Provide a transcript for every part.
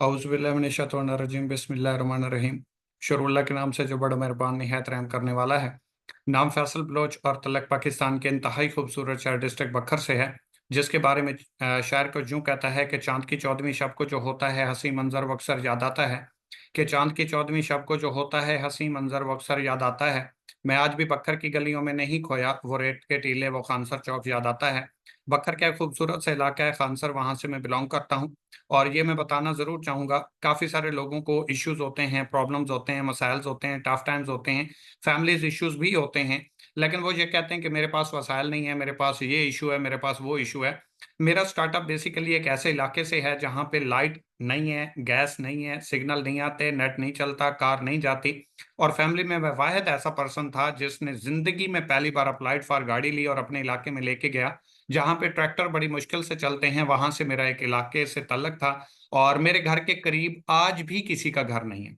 औज़ुबिल्लाहिमिनश्शैतानिर्रजीम बिस्मिल्लाहिर्रहमानिर्रहीम। शुरुल्लाह के नाम से जो बड़ा मेहरबान निहायत रहम करने वाला है। नाम फैसल बलोच और तलक पाकिस्तान के इंतहाई खूबसूरत शहर डिस्ट्रिक्ट बखर से है, जिसके बारे में शायर को यूं कहता है कि चांद की 14वीं शब को जो होता है हंसी मंजर वो अक्सर याद आता है। कि चांद की 14वीं शब को जो होता है हंसी मंजर वो अक्सर याद आता है। मैं आज भी बखर की गलियों में नहीं खोया, वो रेत के टीले वो खानसर चौक याद आता है। बखर क्या खूबसूरत सा इलाका है खानसर, वहां से मैं बिलोंग करता हूँ। और ये मैं बताना ज़रूर चाहूँगा, काफ़ी सारे लोगों को इश्यूज़ होते हैं, प्रॉब्लम्स होते हैं, मसाइल्स होते हैं, टफ टाइम्स होते हैं, फैमिलीज़ इश्यूज़ भी होते हैं। लेकिन वो ये कहते हैं कि मेरे पास वसाइल नहीं है, मेरे पास ये इश्यू है, मेरे पास वो इश्यू है। मेरा स्टार्टअप बेसिकली एक ऐसे इलाके से है जहाँ पे लाइट नहीं है, गैस नहीं है, सिग्नल नहीं आते, नेट नहीं चलता, कार नहीं जाती। और फैमिली में मैं वाहिद ऐसा पर्सन था जिसने ज़िंदगी में पहली बार अप्लाइड फॉर गाड़ी ली और अपने इलाके में लेके गया। जहाँ पे ट्रैक्टर बड़ी मुश्किल से चलते हैं, वहां से मेरा एक इलाके से तल्लक था। और मेरे घर के करीब आज भी किसी का घर नहीं है।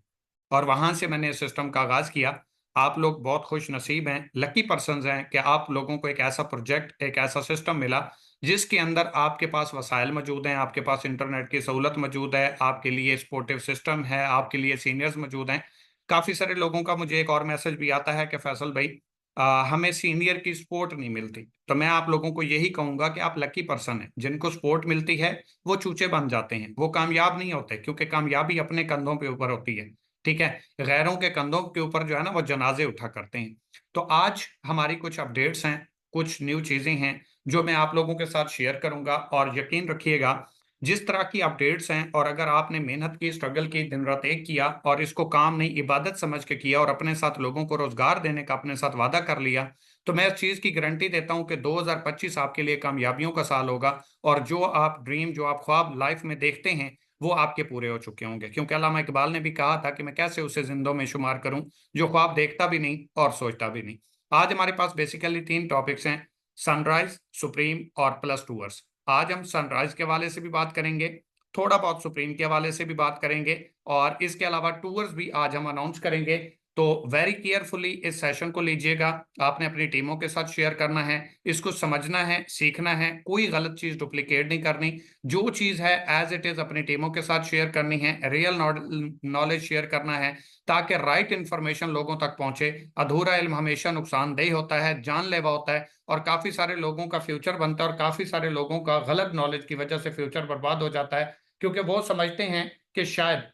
और वहां से मैंने इस सिस्टम का आगाज किया। आप लोग बहुत खुश नसीब हैं, लकी पर्संस हैं कि आप लोगों को एक ऐसा प्रोजेक्ट, एक ऐसा सिस्टम मिला जिसके अंदर आपके पास वसाइल मौजूद हैं, आपके पास इंटरनेट की सहूलत मौजूद है, आपके लिए सपोर्टिव सिस्टम है, आपके लिए सीनियर्स मौजूद हैं। काफ़ी सारे लोगों का मुझे एक और मैसेज भी आता है कि फैसल भाई, हमें सीनियर की सपोर्ट नहीं मिलती। तो मैं आप लोगों को यही कहूंगा कि आप लकी पर्सन हैं, जिनको सपोर्ट मिलती है वो चूचे बन जाते हैं, वो कामयाब नहीं होते, क्योंकि कामयाबी अपने कंधों पे ऊपर होती है। ठीक है। गैरों के कंधों के ऊपर जो है ना वो जनाजे उठा करते हैं। तो आज हमारी कुछ अपडेट्स हैं, कुछ न्यू चीजें हैं जो मैं आप लोगों के साथ शेयर करूंगा। और यकीन रखिएगा, जिस तरह की अपडेट्स हैं और अगर आपने मेहनत की, स्ट्रगल की, दिन रात एक किया और इसको काम नहीं इबादत समझ के किया और अपने साथ लोगों को रोजगार देने का अपने साथ वादा कर लिया, तो मैं इस चीज की गारंटी देता हूं कि 2025 आपके लिए कामयाबियों का साल होगा। और जो आप ड्रीम, जो आप ख्वाब लाइफ में देखते हैं, वो आपके पूरे हो चुके होंगे। क्योंकि अल्लामा इकबाल ने भी कहा था कि मैं कैसे उसे जिंदों में शुमार करूं जो ख्वाब देखता भी नहीं और सोचता भी नहीं। आज हमारे पास बेसिकली तीन टॉपिक्स हैं, सनराइज, सुप्रीम और प्लस टूअर्स। आज हम सनराइज के हवाले से भी बात करेंगे, थोड़ा बहुत सुप्रीम के हवाले से भी बात करेंगे, और इसके अलावा टूर्स भी आज हम अनाउंस करेंगे। तो वेरी केयरफुली इस सेशन को लीजिएगा। आपने अपनी टीमों के साथ शेयर करना है, इसको समझना है, सीखना है, कोई गलत चीज डुप्लीकेट नहीं करनी। जो चीज है एज इट इज अपनी टीमों के साथ शेयर करनी है, रियल नॉलेज शेयर करना है, ताकि राइट इंफॉर्मेशन लोगों तक पहुंचे। अधूरा इल्म हमेशा नुकसानदेह होता है, जानलेवा होता है, और काफी सारे लोगों का फ्यूचर बनता है और काफी सारे लोगों का गलत नॉलेज की वजह से फ्यूचर बर्बाद हो जाता है। क्योंकि वो समझते हैं कि शायद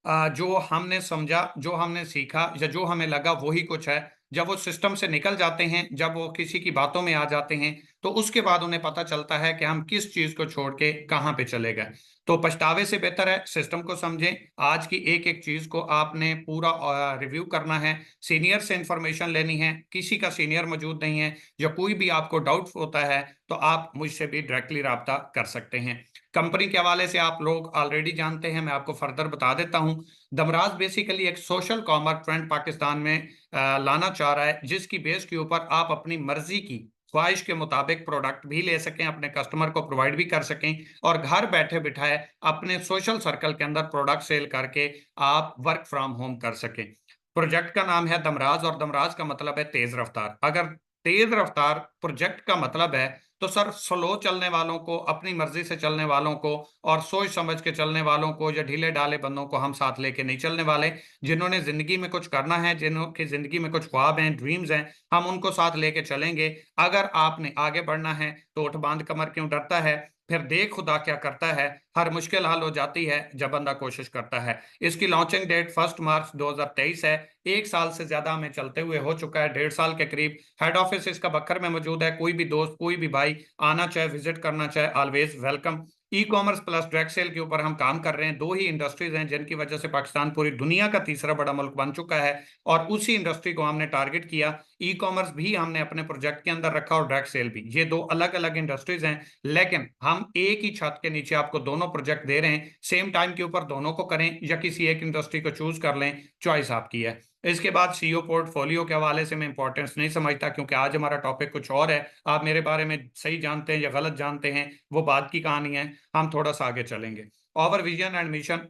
जो हमने समझा, जो हमने सीखा या जो हमें लगा वही कुछ है। जब वो सिस्टम से निकल जाते हैं, जब वो किसी की बातों में आ जाते हैं, तो उसके बाद उन्हें पता चलता है कि हम किस चीज को छोड़ के कहाँ पे चले गए। तो पछतावे से बेहतर है सिस्टम को समझें। आज की एक एक चीज को आपने पूरा रिव्यू करना है, सीनियर से इंफॉर्मेशन लेनी है। किसी का सीनियर मौजूद नहीं है, या कोई भी आपको डाउट होता है तो आप मुझसे भी डायरेक्टली राब्ता कर सकते हैं। कंपनी के हवाले से आप लोग ऑलरेडी जानते हैं, मैं आपको फर्दर बता देता हूं। दमराज बेसिकली एक सोशल कॉमर्स ट्रेंड पाकिस्तान में लाना चाह रहा है, जिसकी बेस के ऊपर आप अपनी मर्जी की ख्वाहिश के मुताबिक प्रोडक्ट भी ले सकें, अपने कस्टमर को प्रोवाइड भी कर सकें, और घर बैठे बिठाए अपने सोशल सर्कल के अंदर प्रोडक्ट सेल करके आप वर्क फ्रॉम होम कर सकें। प्रोजेक्ट का नाम है दमराज, और दमराज का मतलब है तेज रफ्तार। अगर तेज रफ्तार प्रोजेक्ट का मतलब है, तो सर स्लो चलने वालों को, अपनी मर्जी से चलने वालों को और सोच समझ के चलने वालों को या ढीले ढाले बंदों को हम साथ लेके नहीं चलने वाले। जिन्होंने जिंदगी में कुछ करना है, जिन्हों की जिंदगी में कुछ ख्वाब हैं, ड्रीम्स हैं, हम उनको साथ लेके चलेंगे। अगर आपने आगे बढ़ना है तो उठ बांध कमर क्यों डरता है, फिर देख खुदा क्या करता है। हर मुश्किल हल हो जाती है जब बंदा कोशिश करता है। इसकी लॉन्चिंग डेट 1 मार्च 2023 है। एक साल से ज्यादा हमें चलते हुए हो चुका है, 1.5 साल के करीब। हेड ऑफिस इसका बक्कर में मौजूद है। कोई भी दोस्त, कोई भी भाई आना चाहे, विजिट करना चाहे, always welcome. E commerce plus direct sale के ऊपर हम काम कर रहे हैं। दो ही इंडस्ट्रीज हैं जिनकी वजह से पाकिस्तान पूरी दुनिया का तीसरा बड़ा मुल्क बन चुका है, और उसी इंडस्ट्री को हमने टारगेट किया। ई कॉमर्स भी हमने अपने प्रोजेक्ट के अंदर रखा और डायरेक्ट सेल भी। ये दो अलग अलग इंडस्ट्रीज हैं, लेकिन हम एक ही छत के नीचे आपको दोनों प्रोजेक्ट दे रहे हैं। सेम टाइम के ऊपर दोनों को करें या किसी एक इंडस्ट्री को चूज कर लें, चॉइस आपकी है। इसके बाद सीईओ पोर्टफोलियो के हवाले से मैं इंपॉर्टेंस नहीं समझता, क्योंकि आज हमारा टॉपिक कुछ और है। आप मेरे बारे में सही जानते हैं या गलत जानते हैं, वो बात की कहानी है। हम थोड़ा सा आगे चलेंगे। Our vision and mission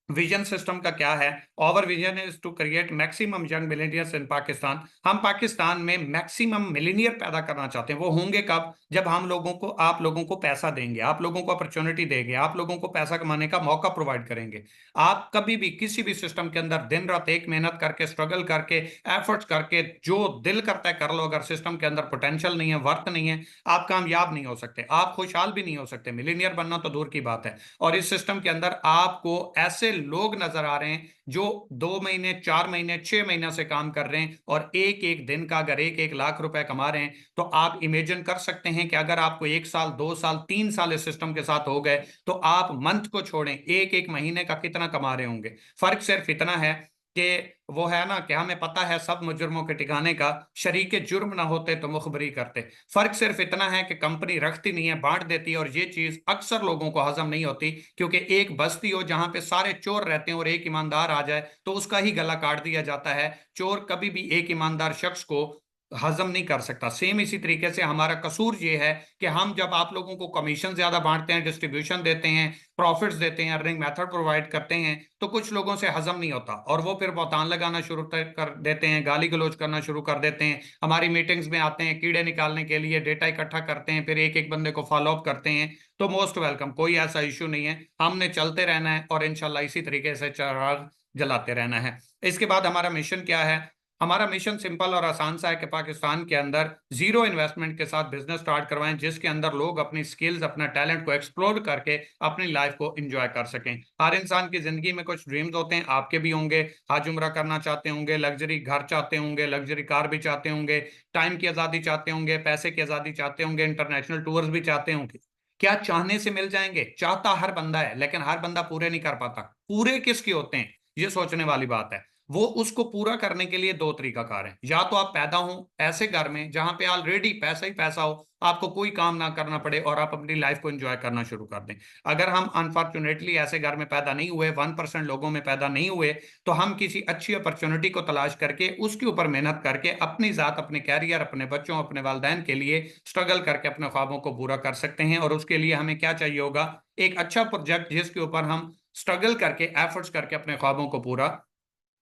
vision system का क्या है? Our vision is to create maximum young millionaires in Pakistan. हम पाकिस्तान में मैक्सिमम मिलेनियर पैदा करना चाहते हैं। वो होंगे कब? जब हम लोगों को, आप लोगों को पैसा देंगे, आप लोगों को अपॉर्चुनिटी देंगे, आप लोगों को पैसा कमाने का मौका प्रोवाइड करेंगे। आप कभी भी किसी भी सिस्टम के अंदर दिन रात एक मेहनत करके, स्ट्रगल करके, एफर्ट्स करके, जो दिल करता है कर लो, अगर सिस्टम के अंदर पोटेंशियल नहीं है, वर्थ नहीं है, आप कामयाब नहीं हो सकते, आप खुशहाल भी नहीं हो सकते। मिलीनियर बनना तो दूर की बात है। और इस सिस्टम के अंदर आपको ऐसे लोग नजर आ रहे हैं जो 2 महीने, 4 महीने, 6 महीने से काम कर रहे हैं और एक एक दिन का अगर 1-1 लाख रुपए कमा रहे हैं, तो आप इमेजिन कर सकते हैं कि अगर आपको 1 साल, 2 साल, 3 साल इस सिस्टम के साथ हो गए, तो आप मंथ को छोड़ें, एक एक महीने का कितना कमा रहे होंगे। फर्क सिर्फ इतना है कि वो है ना कि हमें पता है सब मुजरमों के ठिकाने का, शरीके जुर्म ना होते तो मुखबरी करते। फर्क सिर्फ इतना है कि कंपनी रखती नहीं है, बांट देती है, और ये चीज अक्सर लोगों को हजम नहीं होती, क्योंकि एक बस्ती हो जहां पे सारे चोर रहते हैं और एक ईमानदार आ जाए तो उसका ही गला काट दिया जाता है। चोर कभी भी एक ईमानदार शख्स को हजम नहीं कर सकता। सेम इसी तरीके से हमारा कसूर ये है कि हम जब आप लोगों को कमीशन ज्यादा बांटते हैं, डिस्ट्रीब्यूशन देते हैं, प्रॉफिट्स देते हैं, अर्निंग मेथड प्रोवाइड करते हैं, तो कुछ लोगों से हजम नहीं होता और वो फिर बहतान लगाना शुरू कर देते हैं, गाली गलौज करना शुरू कर देते हैं। हमारी मीटिंग्स में आते हैं कीड़े निकालने के लिए, डेटा इकट्ठा करते हैं, फिर एक एक बंदे को फॉलो अप करते हैं। तो मोस्ट वेलकम, कोई ऐसा इशू नहीं है, हमने चलते रहना है और इंशाल्लाह इसी तरीके से चिराग जलाते रहना है। इसके बाद हमारा मिशन क्या है? हमारा मिशन सिंपल और आसान सा है कि पाकिस्तान के अंदर जीरो इन्वेस्टमेंट के साथ बिजनेस स्टार्ट करवाएं, जिसके अंदर लोग अपनी स्किल्स, अपना टैलेंट को एक्सप्लोर करके अपनी लाइफ को एंजॉय कर सकें। हर इंसान की जिंदगी में कुछ ड्रीम्स होते हैं, आपके भी होंगे। हज उम्रा करना चाहते होंगे, लग्जरी घर चाहते होंगे, लग्जरी कार भी चाहते होंगे, टाइम की आज़ादी चाहते होंगे, पैसे की आज़ादी चाहते होंगे, इंटरनेशनल टूर्स भी चाहते होंगे। क्या चाहने से मिल जाएंगे? चाहता हर बंदा है, लेकिन हर बंदा पूरे नहीं कर पाता। पूरे किसके होते हैं, ये सोचने वाली बात है। वो उसको पूरा करने के लिए दो तरीकाकार है। या तो आप पैदा हो ऐसे घर में जहां पे ऑलरेडी पैसा ही पैसा हो, आपको कोई काम ना करना पड़े और आप अपनी लाइफ को एंजॉय करना शुरू कर दें। अगर हम अनफॉर्चुनेटली ऐसे घर में पैदा नहीं हुए, 1% लोगों में पैदा नहीं हुए, तो हम किसी अच्छी अपॉर्चुनिटी को तलाश करके उसके ऊपर मेहनत करके अपनी जात, अपने कैरियर, अपने बच्चों, अपने वालदैन के लिए स्ट्रगल करके अपने ख्वाबों को पूरा कर सकते हैं। और उसके लिए हमें क्या चाहिए होगा? एक अच्छा प्रोजेक्ट जिसके ऊपर हम स्ट्रगल करके, एफर्ट्स करके अपने ख्वाबों को पूरा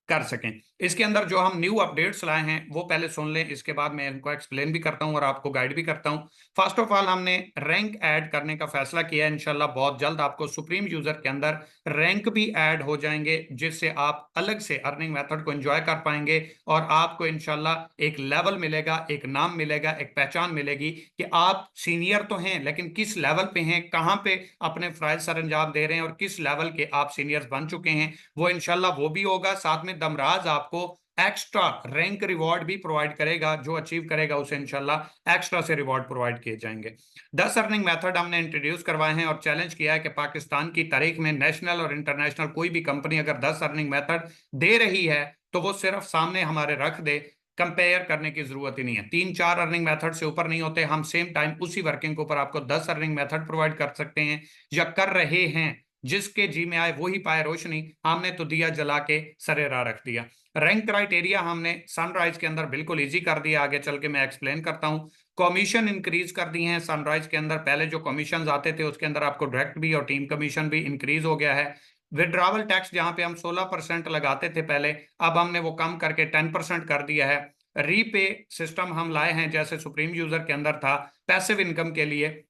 कर सकें। इसके अंदर जो हम न्यू अपडेट्स लाए हैं वो पहले सुन लें, इसके बाद मैं इनको एक्सप्लेन भी करता हूं और आपको गाइड भी करता हूं। फर्स्ट ऑफ ऑल, हमने रैंक ऐड करने का फैसला किया है। इंशाल्लाह बहुत जल्द आपको सुप्रीम यूजर के अंदर रैंक भी ऐड हो जाएंगे, जिससे आप अलग से अर्निंग मेथड को एंजॉय कर पाएंगे और आपको इंशाल्लाह एक लेवल मिलेगा, एक नाम मिलेगा, एक पहचान मिलेगी कि आप सीनियर तो हैं, लेकिन किस लेवल पे हैं, कहां पे अपने फराइज सर अंजाम दे रहे हैं और किस लेवल के आप सीनियर्स बन चुके हैं। वो इंशाल्लाह वो भी होगा। साथ में दमराज आपको एक्स्ट्रा रैंक रिवॉर्ड भी प्रोवाइड करेगा, जो अचीव करेगा उसे इंशाल्लाह एक्स्ट्रा से रिवॉर्ड प्रोवाइड किए जाएंगे। 10 अर्निंग मेथड हमने इंट्रोड्यूस करवाए हैं और चैलेंज किया है कि पाकिस्तान की तारीख में नेशनल और इंटरनेशनल कोई भी कंपनी अगर 10 अर्निंग मेथड दे रही है तो वो सिर्फ सामने हमारे रख दे, कंपेयर करने की जरूरत ही नहीं है। 3-4 अर्निंग मेथड से ऊपर नहीं होते। हम सेम टाइम उसी वर्किंग के ऊपर आपको 10 अर्निंग मेथड प्रोवाइड कर सकते हैं या कर रहे हैं। जिसके जी में आए वो ही पाए रोशनी, हमने तो दिया जला के सरेरा रख दिया। रैंक क्राइटेरिया हमने सनराइज के अंदर बिल्कुल इजी कर दिया, आगे चल के मैं एक्सप्लेन करता हूं। कमीशन इंक्रीज कर दी हैं सनराइज के अंदर। पहले जो कमीशन आते थे उसके अंदर आपको डायरेक्ट भी और टीम कमीशन भी इंक्रीज हो गया है। विड्रावल टैक्स जहां पे हम 16% लगाते थे पहले, अब हमने वो कम करके 10% कर दिया है। रीपे सिस्टम हम लाए हैं, जैसे सुप्रीम यूजर के अंदर था पैसिव इनकम के लिए।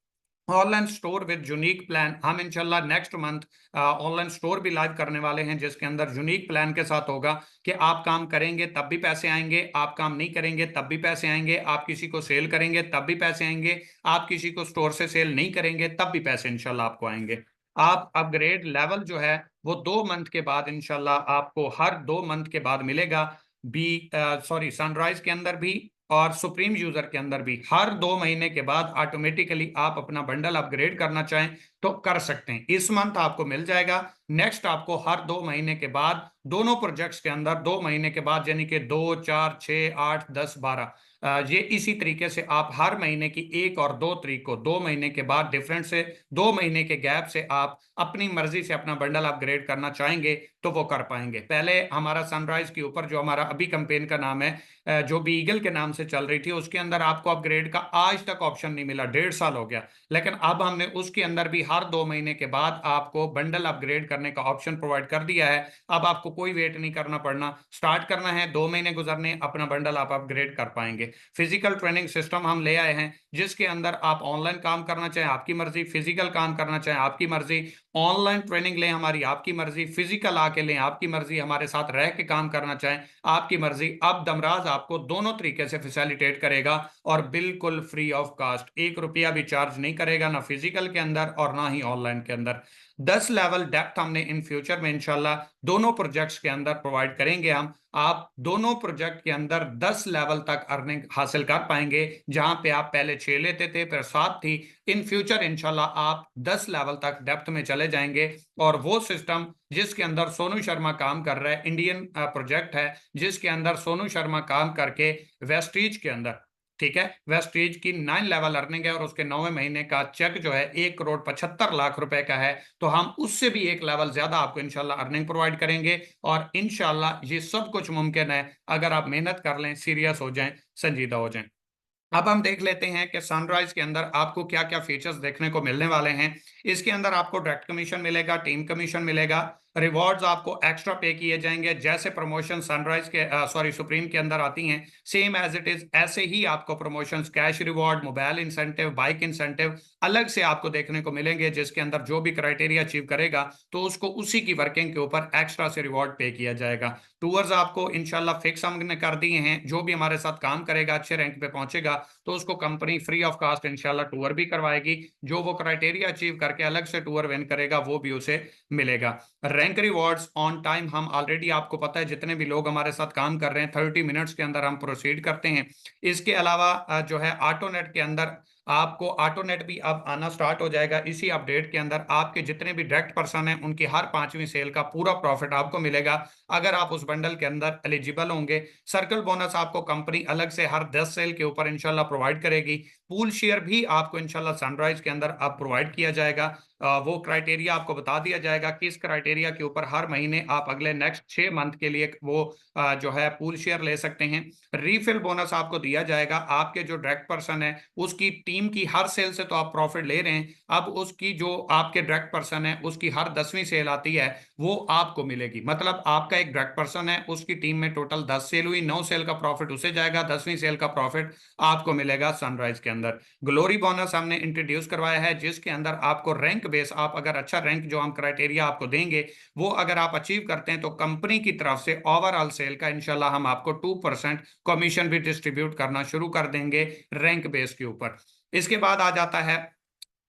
Online store with unique plan, हम इंशाल्लाह नेक्स्ट मंथ ऑनलाइन स्टोर भी लाइव करने वाले हैं, जिसके अंदर यूनिक प्लान के साथ होगा कि आप काम करेंगे तब भी पैसे आएंगे, आप काम नहीं करेंगे तब भी पैसे आएंगे, आप किसी को सेल करेंगे तब भी पैसे आएंगे, आप किसी को स्टोर से सेल नहीं करेंगे तब भी पैसे इंशाल्लाह आपको आएंगे। आप अपग्रेड लेवल जो है वो 2 मंथ के बाद इंशाल्लाह आपको हर 2 मंथ के बाद मिलेगा। बी सॉरी सनराइज के अंदर भी और सुप्रीम यूजर के अंदर भी हर 2 महीने के बाद ऑटोमेटिकली आप अपना बंडल अपग्रेड करना चाहें तो कर सकते हैं। इस मंथ आपको मिल जाएगा, नेक्स्ट आपको हर 2 महीने के बाद दोनों प्रोजेक्ट्स के अंदर 2 महीने के बाद, यानी कि 2, 4, 6, 8, 10, 12, ये इसी तरीके से आप हर महीने की 1 और 2 तारीख को 2 महीने के बाद डिफरेंट से 2 महीने के गैप से आप अपनी मर्जी से अपना बंडल अपग्रेड करना चाहेंगे तो वो कर पाएंगे। पहले हमारा सनराइज के ऊपर जो हमारा अभी कैंपेन का नाम है, जो भी ईगल के नाम से चल रही थी, उसके अंदर आपको अपग्रेड का आज तक ऑप्शन नहीं मिला, 1.5 साल हो गया। लेकिन अब हमने उसके अंदर भी हर 2 महीने के बाद आपको बंडल अपग्रेड करने का ऑप्शन प्रोवाइड कर दिया है। अब आपको कोई वेट नहीं करना पड़ना, स्टार्ट करना है, 2 महीने गुजरने, अपना बंडल आप अपग्रेड कर पाएंगे। फिजिकल ट्रेनिंग सिस्टम हम ले आए हैं, जिसके अंदर आप ऑनलाइन काम करना चाहें आपकी मर्जी, फिजिकल काम करना चाहें आपकी मर्जी, ऑनलाइन ट्रेनिंग लें हमारी आपकी मर्जी, फिजिकल आके लें आपकी मर्जी, हमारे साथ रह के काम करना चाहें आपकी मर्जी। अब दमराज आपको दोनों तरीके से फैसिलिटेट करेगा और बिल्कुल फ्री ऑफ कास्ट, 1 रुपया भी चार्ज नहीं करेगा, ना फिजिकल के अंदर और ना ही ऑनलाइन के अंदर। 10 लेवल डेप्थ हमने इन फ्यूचर में इंशाल्लाह दोनों प्रोजेक्ट्स के अंदर प्रोवाइड करेंगे हम। आप दोनों प्रोजेक्ट के अंदर 10 लेवल तक अर्निंग हासिल कर पाएंगे, जहां पे आप पहले 6 लेते थे फिर 7 थी। इन फ्यूचर इंशाल्लाह आप 10 लेवल तक डेप्थ में चले जाएंगे। और वो सिस्टम जिसके अंदर सोनू शर्मा काम कर रहा है, इंडियन प्रोजेक्ट है, जिसके अंदर सोनू शर्मा काम करके वेस्टीज के अंदर, ठीक है, वेस्टीज की 9 लेवल अर्निंग है और उसके 9वें महीने का चेक जो है 1 करोड़ 75 लाख रुपए का है। तो हम उससे भी 1 लेवल ज्यादा आपको इंशाल्लाह अर्निंग प्रोवाइड करेंगे। और इंशाल्लाह ये सब कुछ मुमकिन है अगर आप मेहनत कर लें, सीरियस हो जाएं, संजीदा हो जाएं। अब हम देख लेते हैं कि सनराइज के अंदर आपको क्या क्या फीचर्स देखने को मिलने वाले हैं। इसके अंदर आपको डायरेक्ट कमीशन मिलेगा, टीम कमीशन मिलेगा, रिवॉर्ड्स आपको एक्स्ट्रा पे किए जाएंगे, जैसे प्रमोशन सनराइज के सॉरी सुप्रीम के अंदर आती हैं, सेम एज इट इज ऐसे ही आपको promotions, cash reward, mobile incentive, bike incentive अलग से आपको देखने को मिलेंगे, जिसके अंदर जो भी क्राइटेरिया अचीव करेगा तो उसको उसी की वर्किंग के ऊपर एक्स्ट्रा से रिवॉर्ड पे किया जाएगा। टूर्स आपको इंशाल्लाह फिक्स हमने कर दिए हैं, जो भी हमारे साथ काम करेगा, अच्छे रैंक पे पहुंचेगा तो उसको कंपनी फ्री ऑफ कास्ट इंशाल्लाह टूर भी करवाएगी। जो वो क्राइटेरिया अचीव करके अलग से टूर विन करेगा वो भी उसे मिलेगा। रैंक रिवॉर्ड्स ऑन टाइम, हम ऑलरेडी आपको पता है जितने भी लोग हमारे साथ काम कर रहे हैं 30 मिनट्स के अंदर हम प्रोसीड करते हैं। इसके अलावा जो है ऑटोनेट के अंदर आपको ऑटोनेट भी अब आना स्टार्ट हो जाएगा। इसी अपडेट के अंदर आपके जितने भी डायरेक्ट पर्सन हैं उनकी हर 5वीं सेल का पूरा प्रॉफिट आपको मिलेगा अगर आप उस बंडल के अंदर एलिजिबल होंगे। सर्कल बोनस आपको कंपनी अलग से हर 10 सेल के ऊपर इंशाल्लाह प्रोवाइड करेगी। पूल शेयर भी आपको इंशाल्लाह सनराइज के अंदर अब प्रोवाइड किया जाएगा। वो क्राइटेरिया आपको बता दिया जाएगा किस क्राइटेरिया के ऊपर हर महीने आप अगले नेक्स्ट 6 मंथ के लिए वो जो है पूल शेयर ले सकते हैं। रीफिल बोनस आपको दिया जाएगा, आपके जो डायरेक्ट पर्सन है उसकी टीम की हर सेल से तो आप प्रॉफिट ले रहे हैं, अब उसकी जो आपके डायरेक्ट पर्सन है उसकी हर 10वीं सेल आती है वो आपको मिलेगी। मतलब आपका एक डायरेक्ट पर्सन है, उसकी टीम में टोटल 10 सेल हुई, 9 सेल का प्रॉफिट उसे जाएगा, 10वीं सेल का प्रॉफिट आपको मिलेगा सनराइज के अंदर। ग्लोरी बोनस हमने इंट्रोड्यूस करवाया है, जिसके अंदर आपको रैंक बेस, आप अगर अच्छा रैंक जो हम क्राइटेरिया आपको देंगे वो अगर आप अचीव करते हैं तो कंपनी की तरफ से ओवरऑल सेल का इंशाल्लाह हम आपको 2% कमीशन भी डिस्ट्रीब्यूट करना शुरू कर देंगे रैंक बेस के ऊपर। इसके बाद आ जाता है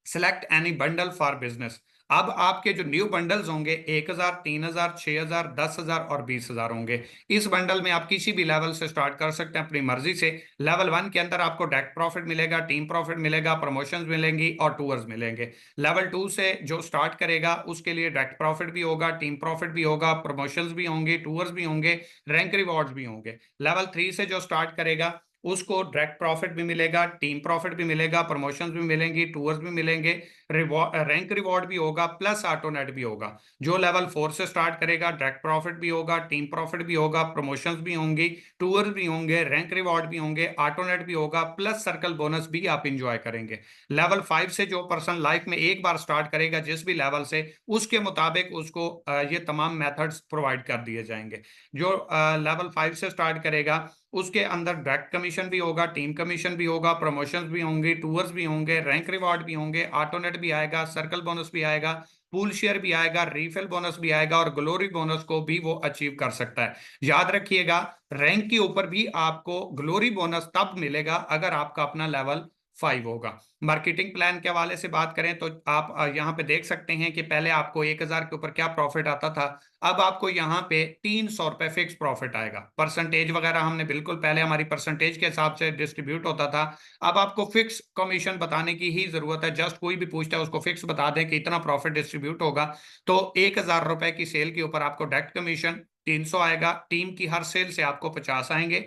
select any bundle for business. अब आपके जो न्यू बंडल्स होंगे 1,000, 3,000, 6,000, 10,000 और 20,000 होंगे। इस बंडल में आप किसी भी लेवल से स्टार्ट कर सकते हैं अपनी मर्जी से। लेवल 1 के अंदर आपको डायरेक्ट प्रॉफिट मिलेगा, टीम प्रॉफिट मिलेगा, प्रमोशंस मिलेंगी और टूर्स मिलेंगे। लेवल 2 से जो स्टार्ट करेगा उसके लिए डायरेक्ट प्रॉफिट भी होगा, टीम प्रॉफिट भी होगा, प्रमोशंस भी होंगे, टूर्स भी होंगे, रैंक रिवॉर्ड्स भी होंगे। लेवल 3 से जो स्टार्ट करेगा उसको डायरेक्ट प्रॉफिट भी मिलेगा, टीम प्रॉफिट भी मिलेगा, प्रमोशंस भी मिलेंगी, टूर्स भी मिलेंगे, रैंक रिवॉर्ड भी होगा, प्लस ऑटोनेट भी होगा। जो लेवल 4 से स्टार्ट करेगा डायरेक्ट प्रॉफिट भी होगा, टीम प्रॉफिट भी होगा, प्रमोशंस भी होंगी, टूर्स भी होंगे, रैंक रिवॉर्ड भी होंगे, ऑटोनेट भी होगा, प्लस सर्कल बोनस भी आप इंजॉय करेंगे। लेवल 5 से जो पर्सन लाइफ में एक बार स्टार्ट करेगा जिस भी लेवल से, उसके मुताबिक उसको ये तमाम मेथड्स प्रोवाइड कर दिए जाएंगे। जो लेवल 5 से स्टार्ट करेगा उसके अंदर डायरेक्ट कमीशन भी होगा, टीम कमीशन भी होगा, प्रमोशंस भी होंगी, टूर्स भी होंगे, रैंक रिवॉर्ड भी होंगे, ऑटोनेट भी आएगा, सर्कल बोनस भी आएगा, पूल शेयर भी आएगा, रीफिल बोनस भी आएगा और ग्लोरी बोनस को भी वो अचीव कर सकता है। याद रखिएगा रैंक के ऊपर भी आपको ग्लोरी बोनस तब मिलेगा अगर आपका अपना लेवल 5 होगा। मार्केटिंग प्लान के हवाले से बात करें तो आप यहाँ पे देख सकते हैं कि पहले आपको 1,000 के ऊपर क्या प्रॉफिट आता था, अब आपको यहाँ पे 300 रुपए फिक्स प्रॉफिट आएगा। परसेंटेज वगैरह हमने बिल्कुल पहले हमारी परसेंटेज के हिसाब से डिस्ट्रीब्यूट होता था, अब आपको फिक्स कमीशन बताने की ही जरूरत है। जस्ट कोई भी पूछता है उसको फिक्स बता दें कि इतना प्रॉफिट डिस्ट्रीब्यूट होगा। तो 1,000 रुपए की सेल के ऊपर आपको डायरेक्ट कमीशन 300 आएगा। टीम की हर सेल से आपको 50 आएंगे।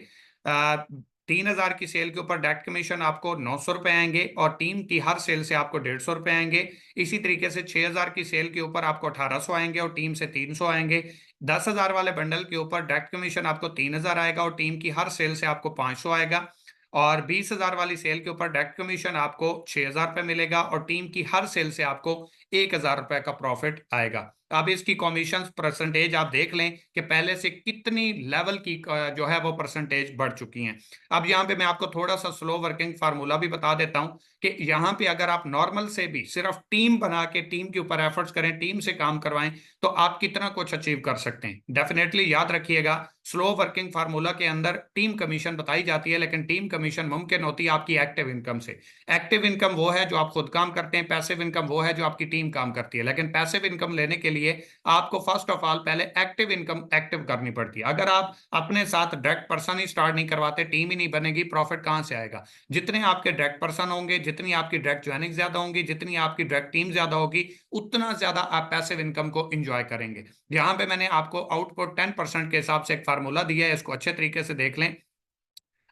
3000 की सेल के ऊपर डायरेक्ट कमीशन आपको 900 रुपए आएंगे और टीम की हर सेल से आपको 150 रुपए आएंगे। इसी तरीके से 6000 की सेल के ऊपर आपको 1800 आएंगे और टीम से 300 आएंगे। 10,000 वाले बंडल के ऊपर डायरेक्ट कमीशन आपको 3000 आएगा और टीम की हर सेल से आपको 500 आएगा। और 20,000 वाली सेल के ऊपर डायरेक्ट कमीशन आपको 6,000 रुपये मिलेगा और टीम की हर सेल से आपको 1,000 रुपए का प्रॉफिट आएगा। अब इसकी कमीशन परसेंटेज आप देख लें कि पहले से कितनी लेवल की जो है वो परसेंटेज बढ़ चुकी हैं। अब यहाँ पे मैं आपको थोड़ा सा स्लो वर्किंग फार्मूला भी बता देता हूँ कि यहाँ पे अगर आप नॉर्मल से भी सिर्फ टीम बना के टीम के ऊपर एफर्ट्स करें, टीम से काम करवाएं, तो आप कितना कुछ अचीव कर सकते हैं। डेफिनेटली याद रखिएगा, स्लो वर्किंग फार्मूला के अंदर टीम कमीशन बताई जाती है, लेकिन टीम कमीशन मुमकिन होती है आपकी एक्टिव इनकम से। एक्टिव इनकम वो है जो आप खुद काम करते हैं, पैसिव इनकम वो है जो आपकी टीम काम करती है। लेकिन पैसिव इनकम लेने के लिए आपको फर्स्ट ऑफ ऑल पहले एक्टिव इनकम एक्टिव करनी पड़ती है। अगर आप अपने साथ डायरेक्ट पर्सन ही स्टार्ट नहीं करवाते, टीम ही नहीं बनेगी, प्रॉफिट कहां से आएगा। जितने आपके डायरेक्ट पर्सन होंगे, जितनी आपकी डायरेक्ट ज्वाइनिंग ज्यादा होंगी, जितनी आपकी डायरेक्ट टीम ज्यादा होगी, उतना ज्यादा आप पैसिव इनकम को इंजॉय करेंगे। यहाँ पे मैंने आपको आउटपुट 10% के हिसाब से एक फार्मूला दिया है, इसको अच्छे तरीके से देख लें।